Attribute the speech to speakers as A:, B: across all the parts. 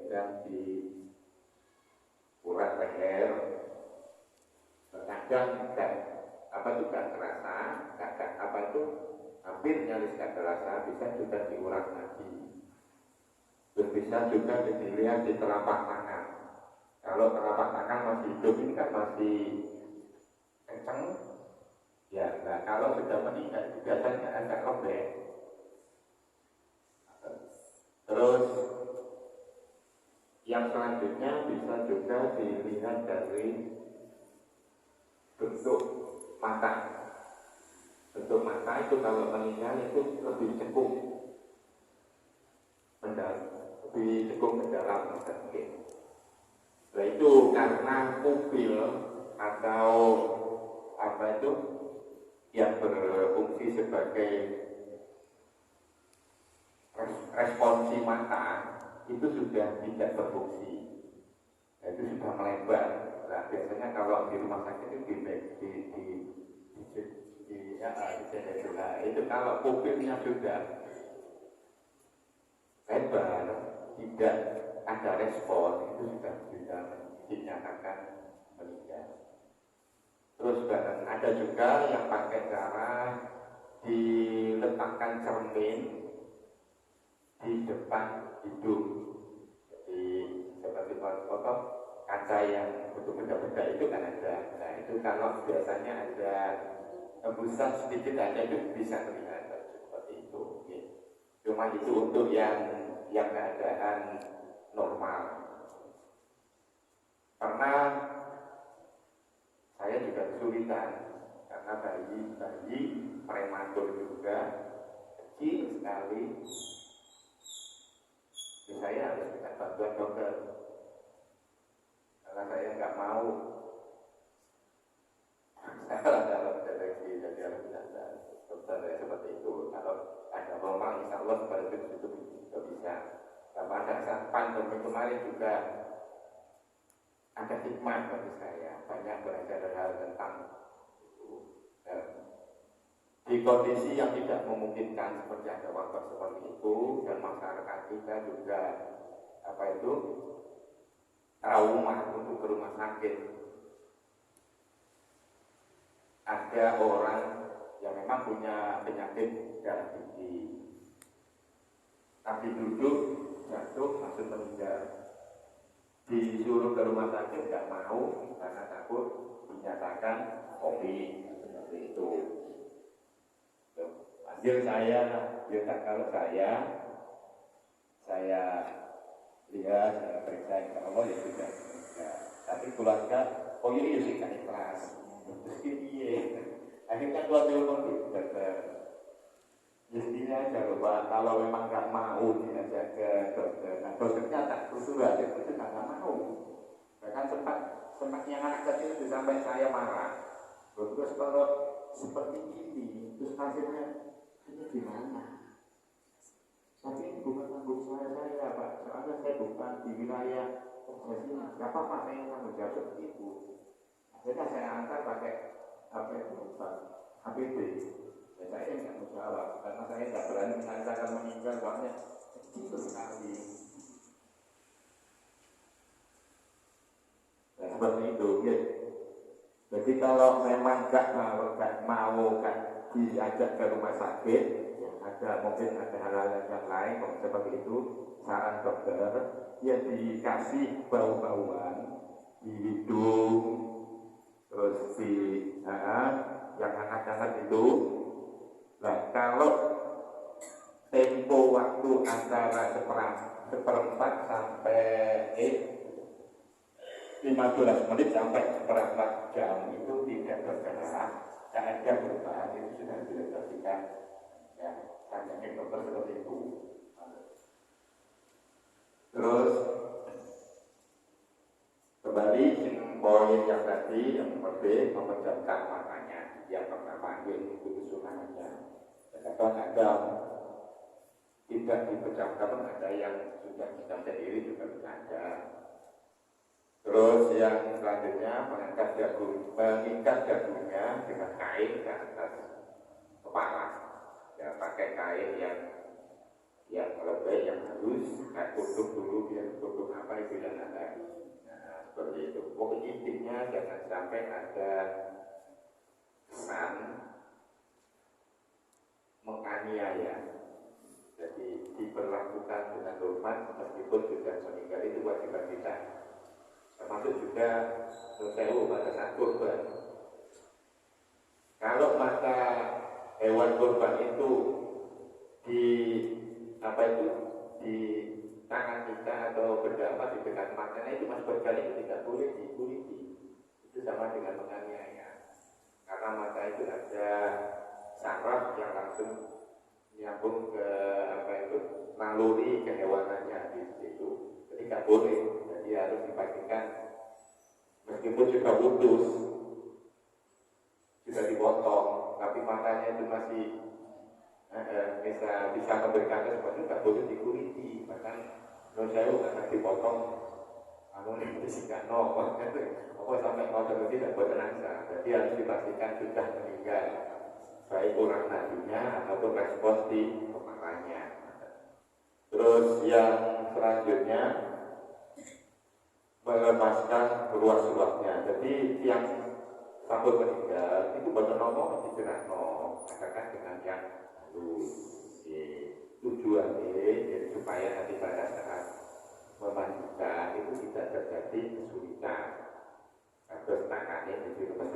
A: sedang di urat leher, kadang juga terasa, kadang hampir nyaris tidak terasa, bisa juga di urat nadi. Terus bisa juga dilihat di telapak tangan. Kalau telapak tangan masih hidup ini kan masih kencang, ya. Nah, kalau sudah meninggal biasanya agak lembek. Terus yang selanjutnya bisa juga dilihat dari bentuk mata. Bentuk mata itu kalau meninggal itu lebih cekung, lebih cekung ke dalam sedikit. Nah, itu karena pupil atau yang berfungsi sebagai responsi mata itu sudah tidak berfungsi. Nah, itu sudah melebar. Nah, biasanya kalau di rumah sakit itu itu kalau pupilnya sudah lebar, tidak ada respon, itu sudah bisa dinyatakan meninggal. Terus ada juga yang pakai cara diletakkan cermin di depan hidung. Jadi seperti foto kaca yang bentuk benda-benda itu kan ada. Nah, itu kalau biasanya ada hembusan sedikit aja itu bisa terlihat seperti itu. Cuma itu untuk yang keadaan normal. Karena saya juga kesulitan karena bayi prematur juga kecil sekali. Saya harus minta bantuan dokter karena saya nggak mau dalam deteksi, jadi harus minta dokter ya, seperti itu. Kalau ada normal, insya Allah seperti itu bisa. Pada saat kemarin juga ada hikmah bagi saya, banyak belajar hal tentang itu. Di kondisi yang tidak memungkinkan seperti ada wabah seperti itu, dan masyarakat kita juga trauma untuk ke rumah sakit. Ada orang yang memang punya penyakit darah tinggi, tapi duduk jatuh langsung meninggal. Disuruh ke rumah sakit nggak mau karena takut dinyatakan COVID seperti itu. Panggil saya, kalau saya lihat, saya periksa, insya Allah ya sudah. Tapi keluarga, oh iya sih kan ikhlas. Terus gini, akhirnya keluar telepon dokter. Mestinya kalau memang nggak mau diajak ke dokter, nah dokternya tak surat itu nggak mau. Bahkan sempat yang anak kecil itu sampai saya marah. Terus kalau seperti ini, terus hasilnya ini gimana? Tapi ini bukan tanggung saya Pak. Soalnya saya bukan di wilayah sini. Nggak apa-apa, saya tanggung jawab seperti itu. Akhirnya saya antar pakai APD. Ya, saya nggak mau jawab karena saya nggak berani mengatakan meninggal, soalnya kecil sekali. Nah, seperti itu, ya. Jadi kalau memang nggak mau diajak ke rumah sakit, ya mungkin ada hal-hal yang lain seperti itu, saran dokter, ya dikasih bau-bauan di hidung, terus yang hangat-hangat itu. Nah, kalau tempo waktu antara seperempat sampai 15 menit sampai seperempat jam itu tidak bergerak, tidak ada perubahan, itu sudah direalisasikan. Ya, tanya dokter seperti itu. Terus kembali poin yang tadi, yang seperti memejamkan matanya. Yang pertama itu kesunanannya. Kadang ada tidak dipejamkan, ada yang sudah bisa sendiri juga bisa ada. Terus yang selanjutnya mengikat jagungnya dengan kain ke atas kepala. Ya, pakai kain yang lebih yang halus, kayak tutup dulu biar tutup intinya jangan sampai ada kesan menganiaya. Jadi diperlakukan dengan hormat meskipun sudah meninggal, itu kewajiban kita. Termasuk juga sewu pada saat kurban. Kalau mata hewan kurban itu di di tangan kita atau benda apa di dekat matanya, itu masih berkali itu tidak boleh dikuliti. Itu sama dengan menganiaya. Karena mata itu ada saraf yang langsung nyambung ke naluri kehewanannya di situ. Jadi tidak boleh. Jadi harus dipastikan meskipun sudah putus, sudah dipotong, tapi matanya itu masih bisa memberikan sesuatu, tidak boleh dikuliti. Bahkan menurut saya karena dipotong disikat apa sampai mau tidak boleh nangsa. Jadi harus dipastikan sudah meninggal, baik orang nadinya ataupun respons di kepalanya. Terus yang selanjutnya melepaskan ruas-ruasnya. Jadi yang sampun meninggal itu betul nopo dijelasno, katakan dengan yang tujuannya jadi supaya nanti pada saat memandikan itu tidak terjadi kesulitan. Terus tangannya diberikan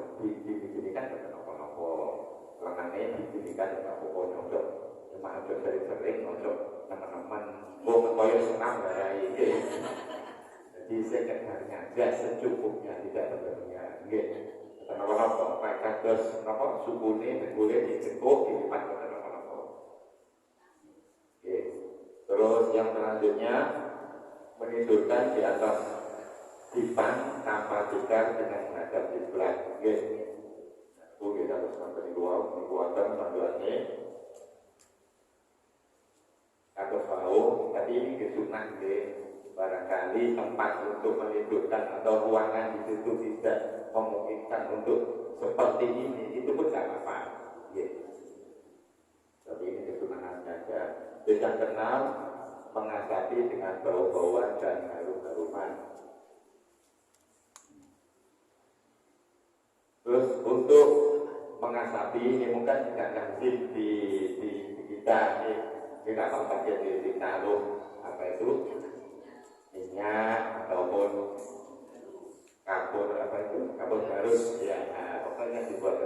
A: betul nopo, lengannya diberikan betul nopo nyocok, cuma nyocok sering-sering nyocok teman-teman, kaya senang ya ini. Jadi sekedarnya aja secukupnya, tidak berlebihan. Kenapa mereka terus suku ini boleh dicekuk dilipat ke kenapa. Terus yang selanjutnya menidurkan di atas dipan tanpa tikar dengan menghadap kiblat. Itu kita harus sampai di luar sambilannya. Atau tahu tadi ini kesunan barangkali tempat untuk menidurkan atau ruangan di situ tidak memungkinkan untuk seperti ini, itu pun tidak apa-apa. Tapi ini kesunahan saja. Yang keenam, mengasapi dengan bau-bauan dan harum-haruman. Terus untuk mengasapi ini mungkin tidak lazim di kita tidak apa ditaruh minyak ataupun kapur harus ya, pokoknya dibuat.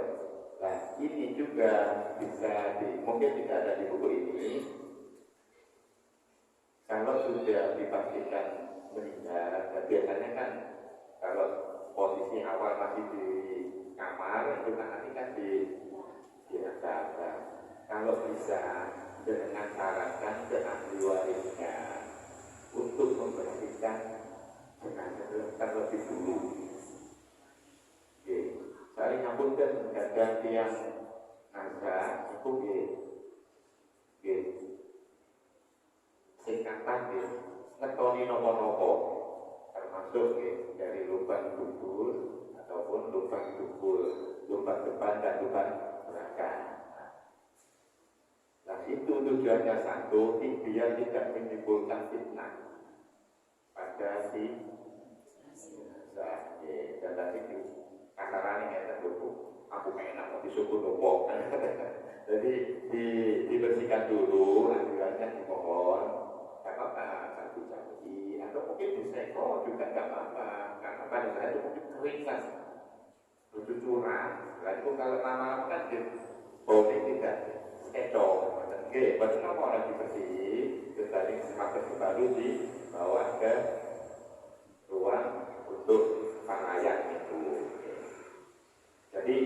A: Nah ini juga bisa mungkin tidak ada di buku ini. Kalau sudah dipastikan meninggal, biasanya kan kalau posisi awal masih di kamar itu nanti kan di atas. Kalau bisa dengan syaratkan ke ahli warisnya untuk membersihkan jenazah terlebih dulu. Saya nyambungkan kadang yang naga itu singkatan ngetoni nopo-nopo termasuk dari lubang dubur ataupun lubang depan dan lubang belakang. Nah itu tujuannya satu, biar tidak menimbulkan fitnah pada si jenazah. Dan tadi kasarannya ya aku enak mau disuku nopo. Jadi dibersihkan dulu, anjurannya dimohon. Gak apa-apa, satu caci atau mungkin diseko juga gak apa-apa. Karena pada saat itu mungkin keringat, bercucuran. Lalu kalau lama-lama kan bau tidak sekecok. Betul apa orang dibersih, tadi semakin baru dibawa ke ruang untuk pengayaan itu. Jadi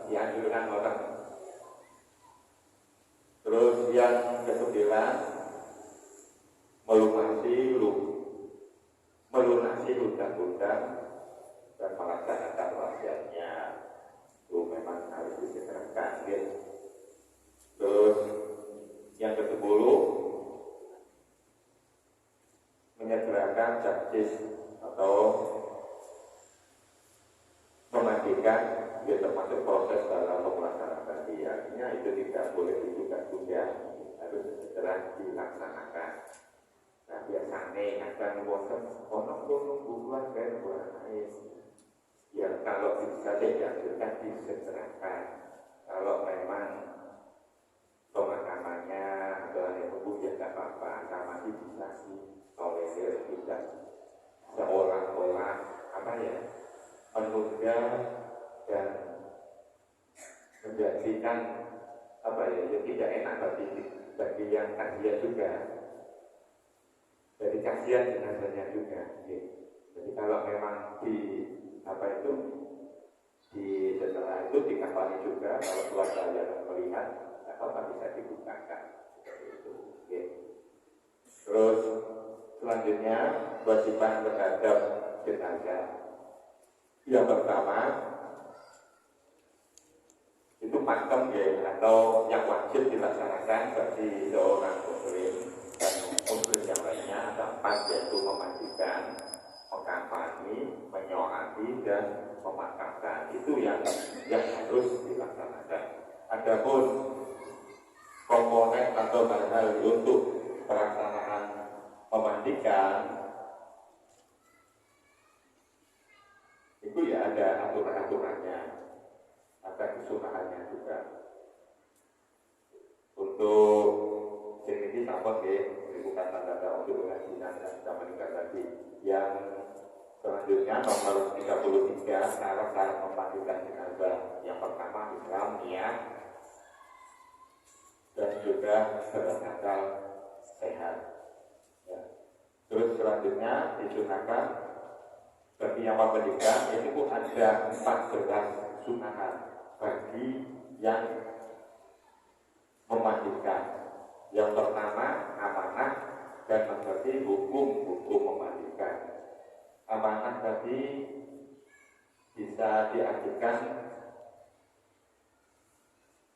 A: dianjurkan ngoten. Terus yang ke-9 melunasi hutang-hutang dan melaksanakan wasiatnya. Itu memang harus disegerakan. Terus yang ke-10 menyegerakan jaksis atau memastikan dia termasuk proses dalam pelaksanaan dia. Artinya itu tidak boleh ditunda-tunda, harus segera dilaksanakan. Nah biasanya
B: naik akan bosan, nunggu bulan kan bulan naik. Ya kalau bisa dianjurkan disegerakan. Kalau memang pemakamannya atau yang tubuh ya tidak apa-apa, masih bisa tolerir tidak seolah-olah apa ya menunda dan menjadikan apa ya yang tidak enak bagi yang kasihan juga. Jadi kasihan jenazahnya juga. Jadi kalau memang di apa itu di setelah itu dikafani juga, kalau keluarga yang melihat apa bisa dibukakan seperti itu. Terus selanjutnya kewajiban terhadap jenazah. Yang pertama itu pakem atau yang wajib dilaksanakan bagi seorang muslim dan muslim yang lainnya ada 4, yaitu memandikan, mengkafani, menyoati dan memakamkan. Itu yang harus dilaksanakan. Adapun komponen atau hal-hal untuk pelaksanaan memandikan itu ya ada aturan-aturannya, ada kesunahannya juga. Untuk ini sama bukan tanda untuk keyakinan dan sudah meninggal tadi. Yang selanjutnya nomor 33 syarat-syarat memandikan jenazah. Yang pertama Islam, niat, dan juga berakal sehat. Ya. Terus selanjutnya disunahkan bagi yang memandikan itu ada 14 sunahan bagi yang memandikan. Yang pertama amanah dan mengerti hukum memandikan. Amanah tadi bisa diartikan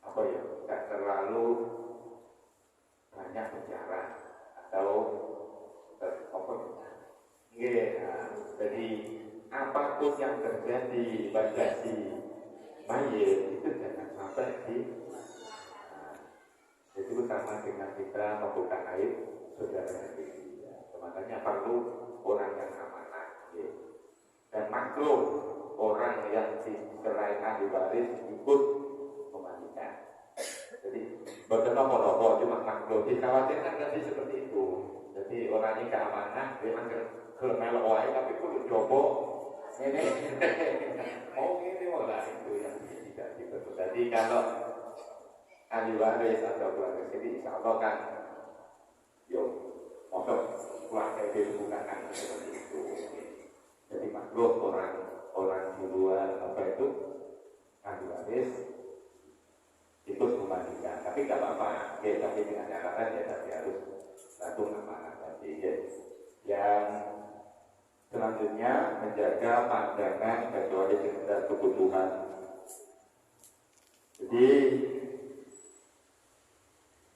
B: apa ya? Tidak terlalu banyak bicara atau apa? Jadi apapun yang terjadi pada si mayit itu jangan sampai jadi utama dengan kita membuka aib saudara sendiri. Makanya perlu orang yang amanah dan maklum orang yang selain ahli waris ikut memandikan. Jadi betul apa cuma maklum dikhawatirkan nanti seperti itu. Jadi orang ini keamanah dia kalau melok wae tapi kudu coba ini malah itu yang tidak gitu. Jadi kalau ahli waris atau keluarga sendiri insya Allah kan untuk keluarga itu bukan seperti itu. Jadi makhluk orang di luar apa itu ahli waris ikut memandikan, tapi nggak apa-apa tapi dengan catatan tapi harus satu amanah tadi yang selanjutnya menjaga pandangan kecuali sekedar kebutuhan. Jadi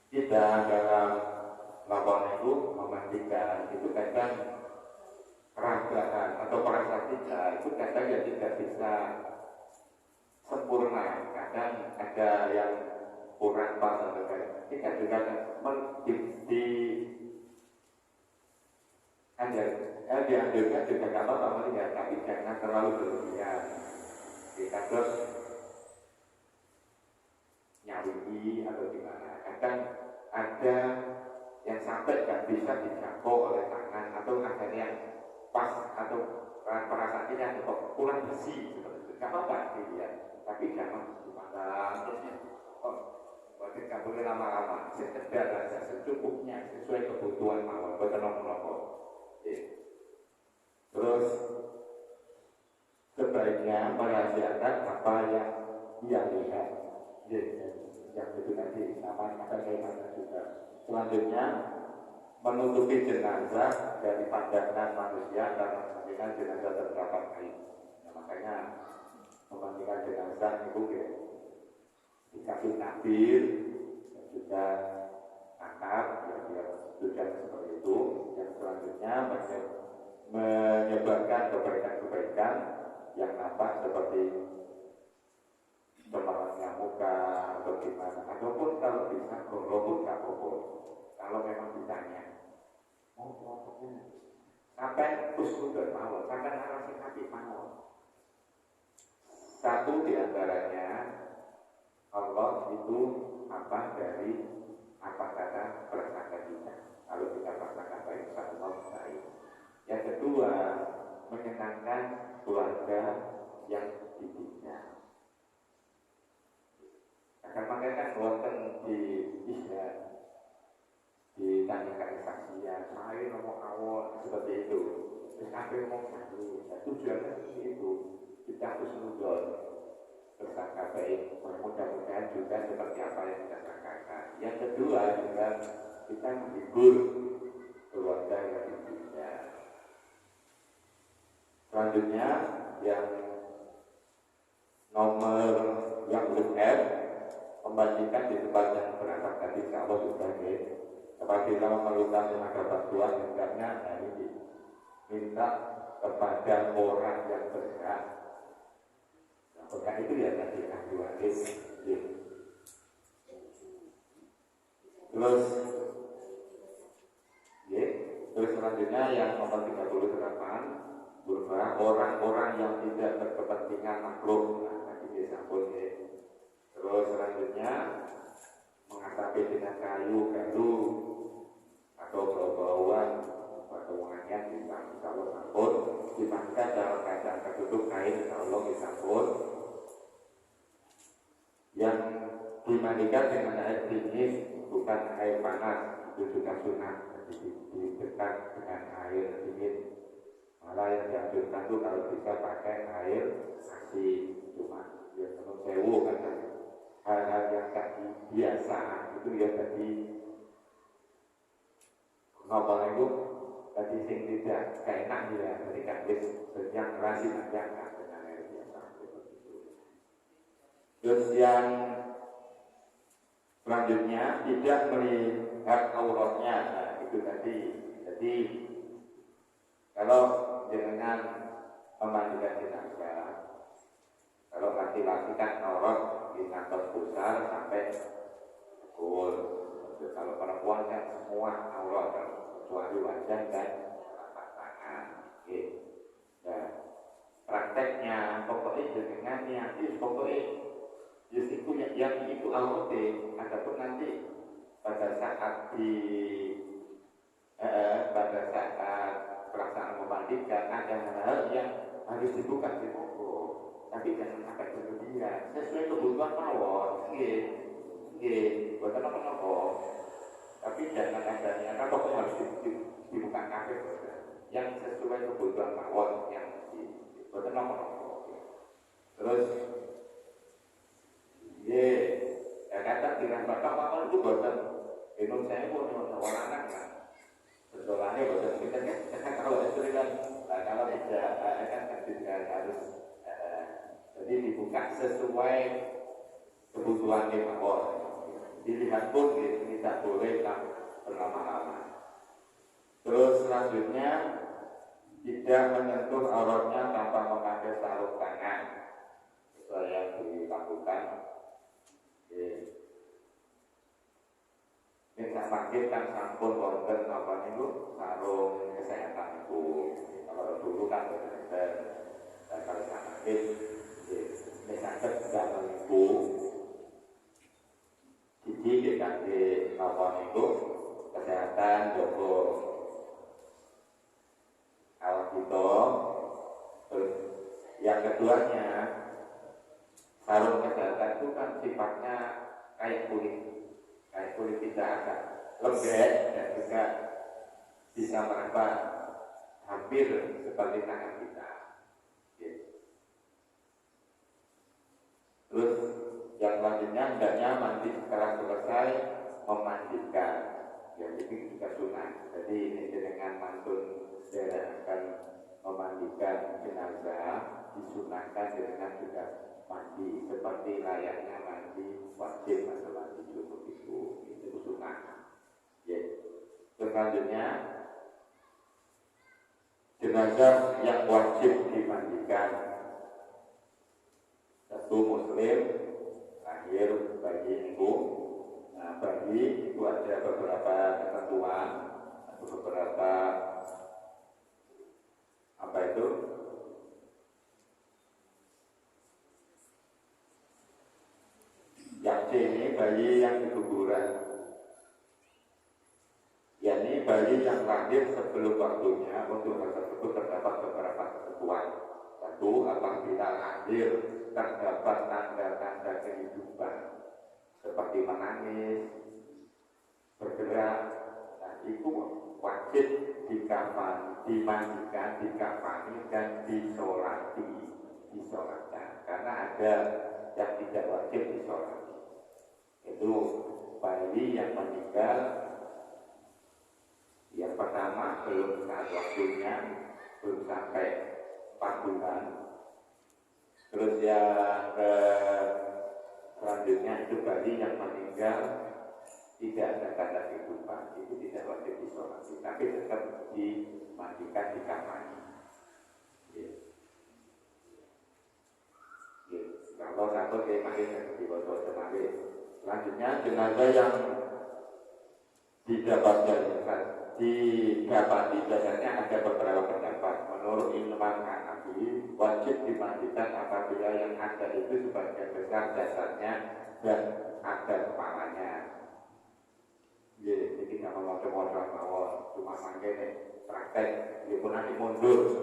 B: kita dalam laporan itu memandikan itu kadang perasaan atau perasaan kita itu kadang ya tidak bisa sempurna, kadang ada yang kurang pas atau kita juga dianjurkan juga kalau apa melihat, tapi jangan terlalu berlebihan. Kita terus nyawiji atau gimana. Kadang ada yang sampai nggak bisa dijangkau oleh tangan atau ada yang pas atau perasaan ini yang kurang bersih seperti itu. Nggak apa-apa dilihat, tapi jangan dipandang terusnya. Berarti nggak boleh lama-lama, sekedar saja secukupnya sesuai kebutuhan mawon, betul-betul. Terus sebaiknya merahasiakan apa yang dia lihat, yang itu tadi sama ada kaitannya juga. Selanjutnya menutupi jenazah dari pandangan manusia karena memandikan jenazah terdapat aib. Makanya memandikan jenazah itu dikasih takbir dan juga akar biar tujuan seperti itu. Yang selanjutnya menyebarkan kebaikan-kebaikan yang nampak seperti pemerannya muka atau gimana, ataupun kalau bisa golong nggak apa-apa. Kalau memang ditanya mau sampai kusnudon mawon, sampai narasi hati mawon. Satu diantaranya Allah itu apa dari apa kata prasangka kita. Kalau kita prasangka baik, Allah baik. Yang kedua, menyenangkan keluarga yang didiknya. Akan makanya wonten di ditanyakan kesaksian, saya ngomong awal seperti itu. Terus sampai ngomong satu, tujuannya itu kita harus nudon tersangka baik. Mudah-mudahan juga seperti apa yang kita sangkakan. Yang kedua juga kita menghibur keluarga yang didiknya. Selanjutnya yang nomor yang F, membagikan di tempat yang berasal dari Allah sebagai apabila memerlukan tenaga bantuan hendaknya ini minta kepada orang yang berhak. Nah, berhak itu ya tadi ahli waris. Terus selanjutnya yang nomor 38 berupa orang-orang yang tidak berkepentingan makhluk. Nah, tadi disambung ya. Terus selanjutnya menghadapi dengan kayu, galu atau bau-bauan atau wangian bisa Allah sambut. Dimana dalam keadaan tertutup kain insya Allah disambut. Yang dimandikan dengan air dingin bukan air panas, itu juga sunnah. Jadi didekat dengan air dingin. Malah yang dianjurkan itu kalau bisa pakai air asin, cuma ya menurut sewu kan hal-hal yang tadi biasa itu ya tadi ngobrol itu tadi sing tidak enak ya, jadi kan yang rasi aja dengan air biasa. Terus yang selanjutnya tidak melihat auratnya, nah, itu tadi. Jadi kalau dengan memandikan jenazah, kalau laki-laki kan aurat di atas besar sampai pukul. Kalau perempuan kan semua aurat kecuali wajah dan telapak tangan. Nah, prakteknya pokoknya dengannya itu pokoknya itu yang itu aurat. Adapun nanti pada saat pada saat pelaksanaan memandikan ada hal yang harus dibuka di pokok. Tapi jangan sampai berlebihan. Sesuai kebutuhan mawon, bukan apa-apa. Tapi jangan adanya, kan pokoknya harus dibuka kafe. Yang sesuai kebutuhan mawon, yang bukan apa-apa. Terus, kata dengan bapak-bapak itu buatan minum saya pun orang anak kan. Sekolahnya buatan kita kan kalau itu kan kalau tidak akan tidak harus. Jadi dibuka sesuai kebutuhan mawon. Dilihat pun tidak boleh berlama-lama. Terus selanjutnya tidak menyentuh auratnya tanpa memakai sarung tangan. Itu yang dilakukan. Ini saya panggilkan sampun wonten apa itu sarung kesehatan itu. Kalau dulu kan benar-benar dan kalau saya panggil misalnya dalam itu jadi dikasih apa itu kesehatan joko awal kita. Terus yang keduanya sarung kesehatan itu kan sifatnya kayak kulit tidak ada lembek dan juga bisa meraba hampir seperti tangan kita. Terus yang selanjutnya hendaknya mandi setelah selesai memandikan. Ya itu juga sunnah. Jadi ini dengan mantun saya akan memandikan jenazah disunahkan dengan juga mandi seperti layaknya mandi wajib atau mandi junub itu sunnah. Ya. Selanjutnya jenazah yang wajib dimandikan. Satu muslim lahir bagi ibu. Nah, bagi itu ada beberapa ketentuan atau beberapa ini bayi yang di kuburan, yakni bayi yang lahir sebelum waktunya. Untuk hal tersebut terdapat beberapa ketentuan. Satu, apabila lahir terdapat tanda-tanda kehidupan seperti menangis, bergerak, nah itu wajib dikafani, dimandikan, dikafani dan disolatkan. Karena ada yang tidak wajib disolati, itu bayi yang meninggal yang pertama belum saat waktunya, belum sampai 4 bulan. Terus yang selanjutnya itu bayi yang meninggal tidak ada tanda kehidupan, itu tidak wajib disolati, tapi tetap dimandikan, dikafani. Kalau satu kayak makin di bawah semanggi. Selanjutnya jenazah yang didapati biasanya ada beberapa pendapat. Menurut Imam Hanafi wajib dimandikan apabila yang ada itu sebagian besar jasadnya dan ada kepalanya. Jadi kalau macam-macam bahwa cuma mangke praktek, dia pun nanti mundur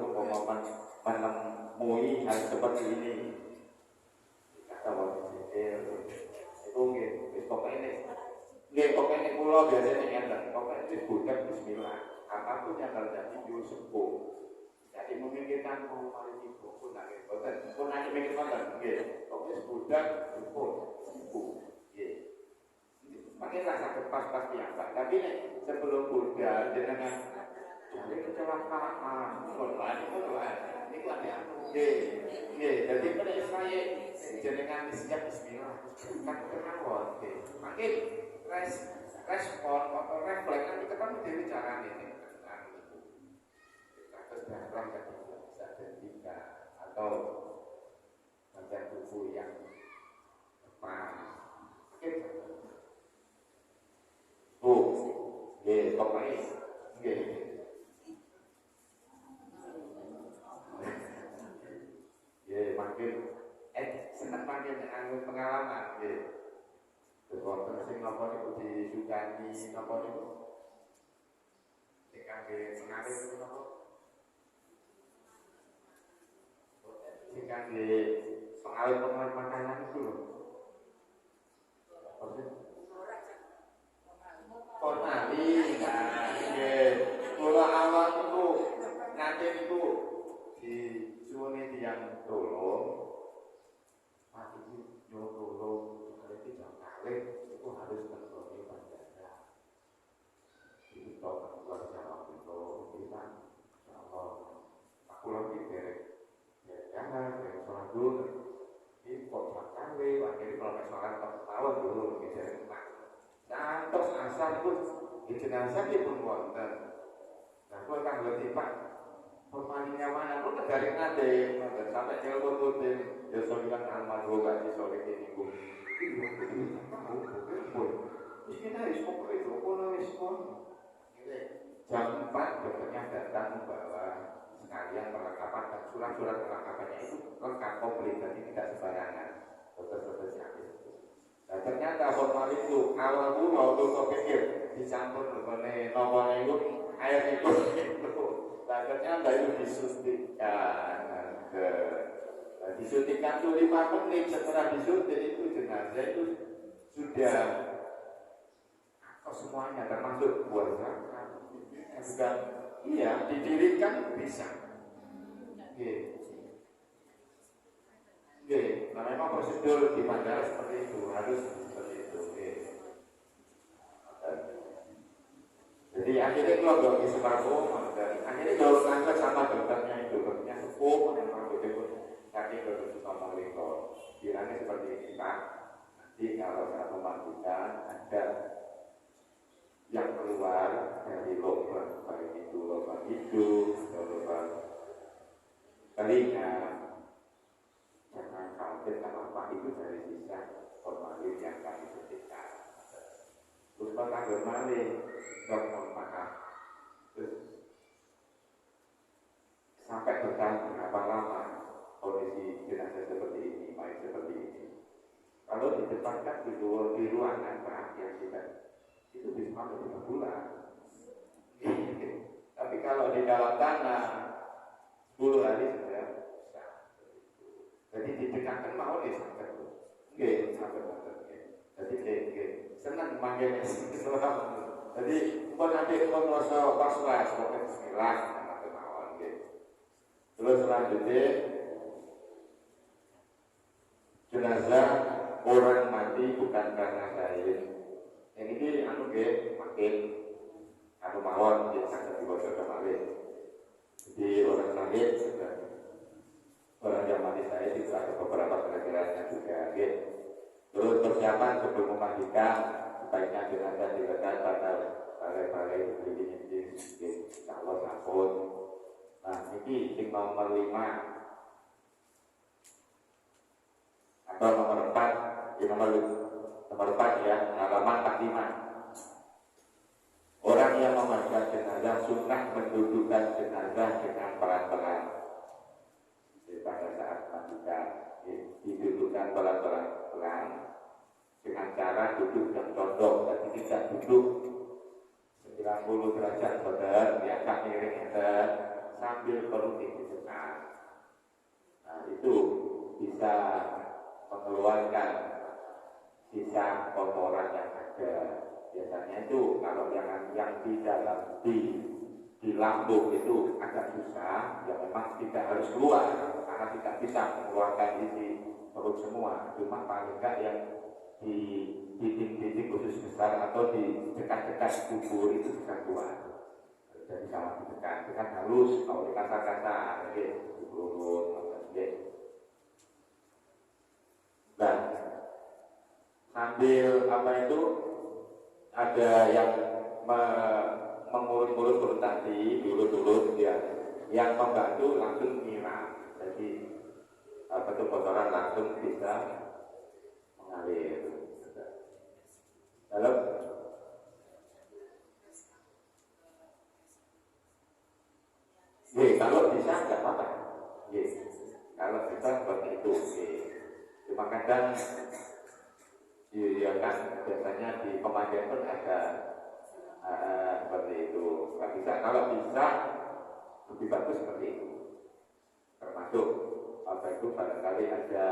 B: menemui hal seperti ini. Kalau itu pokoknya pulau biasanya ngeten, pokoknya disebutkan Bismillah. Apapun yang terjadi itu sembuh. Jadi memikirkan mari itu pun nanti mikir mana? Pokoknya sebutkan sembuh. Makanya sampai pas-pas yang tapi sebelum Buddha dengan jadi kecelakaan, ini kan jadi pada saya jenengan siap Bismillah, kan kenal, makin respon atau refleks kan kita kan dari cara ini, terus darah yang bisa terhingga atau macam tubuh yang panas, makin makin senang makin pengalaman terus waktu sing napa niku disukani napa niku sing kangge pengaruh niku napa sing kangge pengaruh makanan itu lho formalin kula awal niku nate niku disuwuni tiyang tolong mati yo tolong iki jam kalih itu harus terpenuhi bandara itu tolong keluarga waktu kita insyaallah aku lagi derek jangan sholat dulu ini kok jam kalih akhirnya kalau sholat tahun dulu gitu terus asal itu di jenazah dia pun wonten. Nah, kalau kan berarti Pak, formalnya mana? Lu dari nade, sampai telepon rutin, ya soalnya almarhum gak di sore ini bu. Ini kita harus pokok itu, kalau respon. Jam 4 dokternya datang membawa sekalian perlengkapan dan surat-surat perlengkapannya itu lengkap komplit, jadi tidak sembarangan. Dokter-dokter sakit. Nah, ternyata formalin itu awal mula untuk pikir dicampur dengan nomor itu air itu. Nah, ternyata itu disuntikkan tuh 5 menit setelah disuntik itu jenazah itu sudah semuanya termasuk buah zakat. Juga iya didirikan bisa. Nah memang prosedur di bandara seperti itu, harus seperti itu. Jadi akhirnya kalau di Semarang, akhirnya kalau ngangkat sama dokternya itu, dokternya sepuh, memang betul kaki dokter Sutomo Lingko. Bilangnya seperti ini Pak, nanti kalau saya memandikan ada yang keluar dari lubang, baik itu lubang hidung atau lubang telinga. Jangan khawatir kenapa itu dari sisa formalin yang kami suntikan. Terus tanggal malih, mohon maaf. Terus sampai bertahan berapa lama kondisi jenazah seperti ini, baik seperti ini. Kalau di depan kan di ruangan Pak yang tidak itu bisa sampai 3 bulan. Tapi kalau di dalam tanah 10 hari sudah bisa. Jadi didekatkan mau nih sampai itu. Oke, sampai itu. Jadi senang manggilnya seorang. Jadi pun nanti pun rasa pas-pas pokoknya bismillah sampai mawon. Terus selanjutnya jenazah orang mati bukan karena saya. Yang ini makin mawon dia sangat dibaca kemarin. Jadi orang sakit sudah orang yang mati saya itu ada beberapa pelajarannya juga. Terus persiapan sebelum memandikan sebaiknya jenazah diletakkan pada balai-balai berdiri kalau sampun. Nah ini yang nomor 5 atau nomor 4 di nomor 4 ya, halaman 45. Orang yang memandikan jenazah sunnah mendudukkan jenazah dengan pelan-pelan. Pada saat memandikan didudukkan pelan-pelan dengan cara duduk yang condong, jadi tidak duduk 90 derajat benar, biasa miring sambil perut ditekan. Nah itu bisa mengeluarkan sisa kotoran yang ada. Biasanya itu kalau yang di dalam di lambung itu agak susah, ya memang tidak harus keluar karena tidak bisa mengeluarkan isi perut semua. Cuma paling enggak yang di dinding-dinding khusus besar atau di dekat-dekat kubur itu bisa keluar. Jadi sama ditekan, tekan halus, kalau dikata-kata, diurut, dan sambil ada yang mengurut-urut tadi, diurut-urut ya, yang membantu langsung nyiram. Jadi kotoran langsung bisa mengalir. Lalu kalau bisa nggak apa-apa. Kalau bisa seperti itu. Cuma kadang ya kan biasanya di pemandian pun ada seperti itu. Nggak bisa. Kalau bisa lebih bagus seperti itu. Termasuk barangkali ada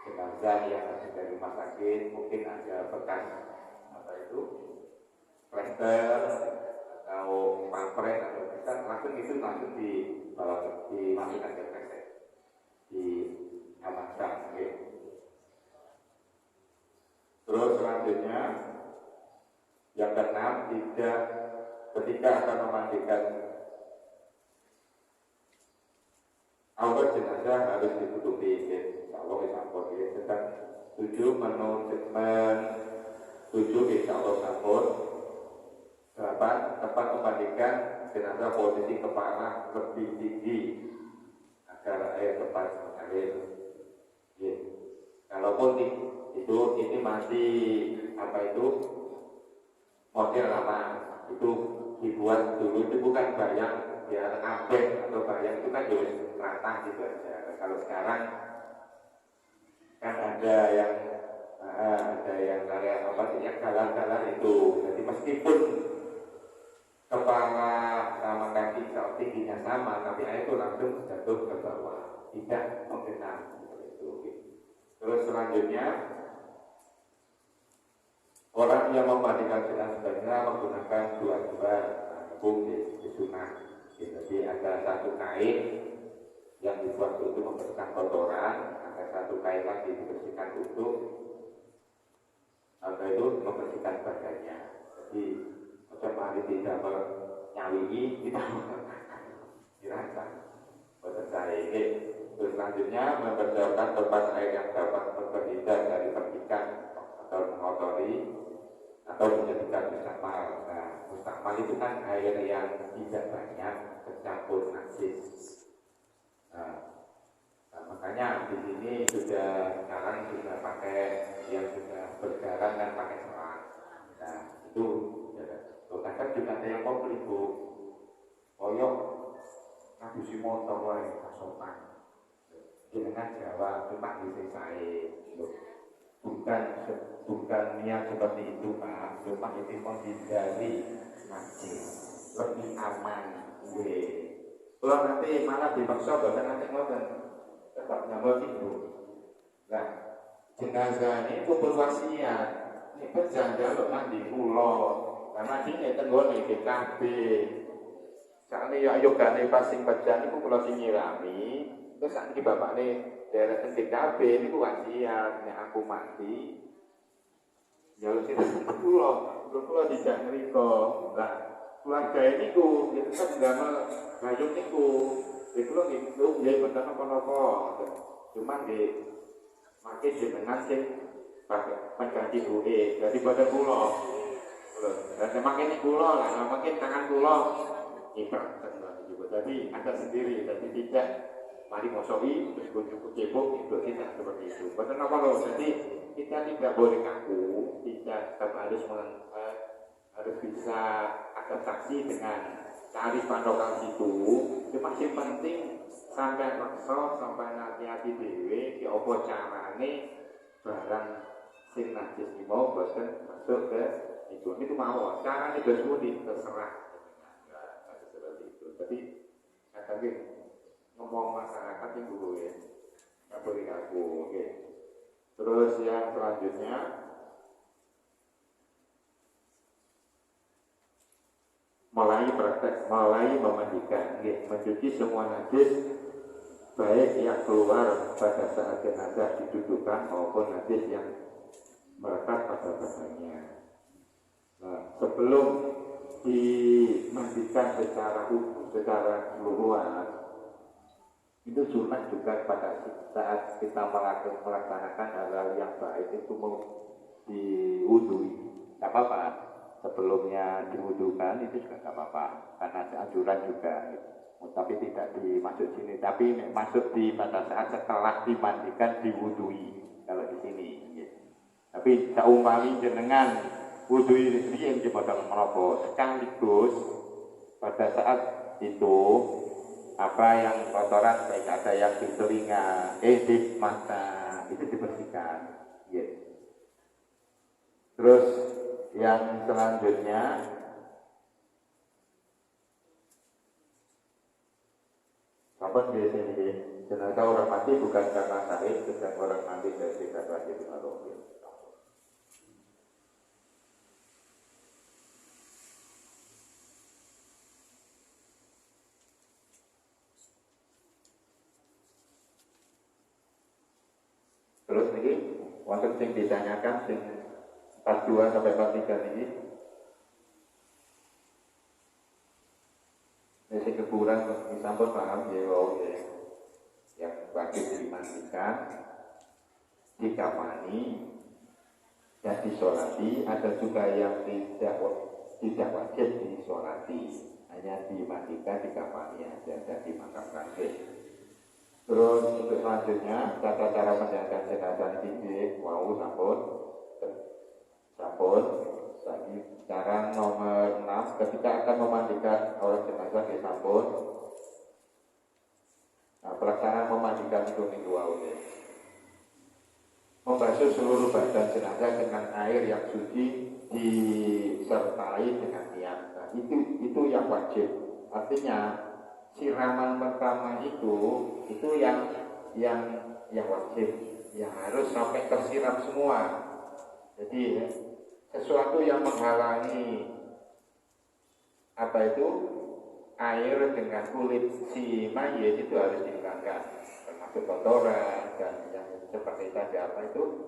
B: jenazah yang masih dari rumah sakit, mungkin ada bekas plester atau pampret atau bisa langsung dimasukkan ke kresek, diamankan. Terus selanjutnya yang keenam, ketika akan memandikan aurat jenazah harus ditutupi. Insyaallah sampun. Sedang 7 insyaallah sampun. 8 tempat memandikan jenazah posisi kepala lebih tinggi agar air cepat mengalir. Kalaupun ini masih model lama, itu dibuat dulu, itu bukan bayang biar ambek atau bayang itu kan juga rata gitu aja. Kalau sekarang kan ada yang yang galang-galang itu. Jadi meskipun kepala sama kaki kalau tingginya sama, tapi air itu langsung jatuh ke bawah, tidak menggenang seperti itu. Terus selanjutnya orang yang memandikan jenazah menggunakan dua hukum di sunnah. Jadi ada satu kain yang dibuat untuk membersihkan kotoran, ada satu kain lagi dibersihkan untuk membersihkan badannya. Jadi macam hari tidak menyawingi, kita dirancang selesai. Terus selanjutnya mempersiapkan tempat air yang dapat berhindar dari percikan atau mengotori atau menjadikan mustakmal. Nah, mustakmal itu kan air yang tidak banyak tercampur najis. Makanya di sini sekarang sudah pakai yang sudah bergaram dan pakai selang. Nah, itu kadang juga ada yang mau beli koyok ngabusi motor wae kasopan. Jenengan Jawa cuma disesai. bukan niat seperti itu Pak, cuma itu menghindari najis, lebih aman. Kalau nanti malah dipaksa bahkan nanti ngoten tetap nyambut itu. Nah, jenazah ini kubur wasiat, ini berjanda lo mandi pulau, karena ini tenggon di BKB. Saat ini ayo gane pasing berjanda itu pulau sinyirami, terus saat ini bapak ini daerah TKB ini wasiat, nek aku mati, ya lu sih pulau di Jakarta. Nah, keluarga ini ku, itu kan nggak ngayung niku, itu lo gitu, ya bener apa-apa, cuman di makin jenengan sih pakai mengganti buhe daripada pulau, dan makin ini pulau lah, makin tangan pulau, ibarat juga. Jadi ada sendiri, jadi tidak mari mosohi, terus cukup cebok, itu tidak seperti itu. Betul apa loh? Jadi kita tidak boleh kaku, tidak harus harus bisa adaptasi dengan kearifan lokal situ. Cuma yang penting sampai reksa, sampai hati-hati dewe, di opo carane barang sing najis ini mau bosan masuk ke itu. Itu mau caranya bersemudi terserah. Nah, seperti itu. Jadi kata ngomong masyarakat yang dulu ya, nggak boleh ngaku. Oke. Terus yang selanjutnya, mulai memandikan, mencuci semua najis baik yang keluar pada saat jenazah didudukkan maupun najis yang melekat pada badannya. Nah, sebelum dimandikan secara keseluruhan, itu sunat juga pada saat kita melaksanakan hal-hal yang baik itu mau diwudui, tidak apa-apa. Sebelumnya diwudukan itu juga tidak apa-apa, karena ada anjuran juga. Tapi tidak dimasuk sini, tapi masuk di pada saat setelah dimandikan diwudui kalau di sini. Tapi saumpami jenengan wudui riyen dipotong merokok sekaligus pada saat itu. Apa yang kotoran baik ada yang di telinga, di mata itu dibersihkan. Terus yang selanjutnya kapan biasanya ini jenazah orang mati bukan karena sakit, sedang orang mati dari tidak wajib dimaklumi. Terus ini, wonten sing ditanyakan sing 42 sampai 43 ini. Ini kekurangan disampun paham ya, yang wajib dimandikan, dikafani, dan disolati. Ada juga yang tidak wajib disolati, hanya dimandikan, dikafani aja dan dimakamkan. Terus untuk selanjutnya cara menjalankan jenazah ini wow sampun lagi cara nomor 6 ketika akan memandikan orang jenazah di sampun. Nah, pelaksanaan memandikan itu minggu wow membasuh seluruh badan jenazah dengan air yang suci disertai dengan niat. Nah, itu yang wajib. Artinya siraman pertama itu yang wajib, yang harus sampai tersiram semua. Jadi sesuatu yang menghalangi air dengan kulit si mayit itu harus dihilangkan, termasuk kotoran dan yang seperti tadi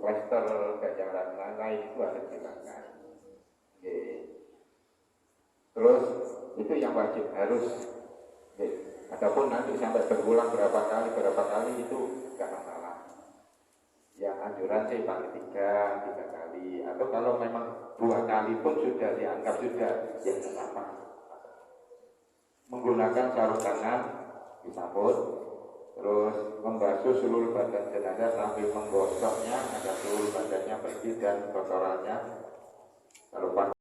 B: plester dan yang lain-lain itu harus dihilangkan. Terus itu yang wajib harus. Adapun nanti sampai berulang berapa kali itu nggak masalah. Yang anjuran sih paling 3 kali, atau kalau memang 2 kali pun sudah dianggap sudah ya apa. Menggunakan sarung tangan disambut, terus membasuh seluruh badan jenazah sambil menggosoknya agar seluruh badannya bersih dan kotorannya terlepas.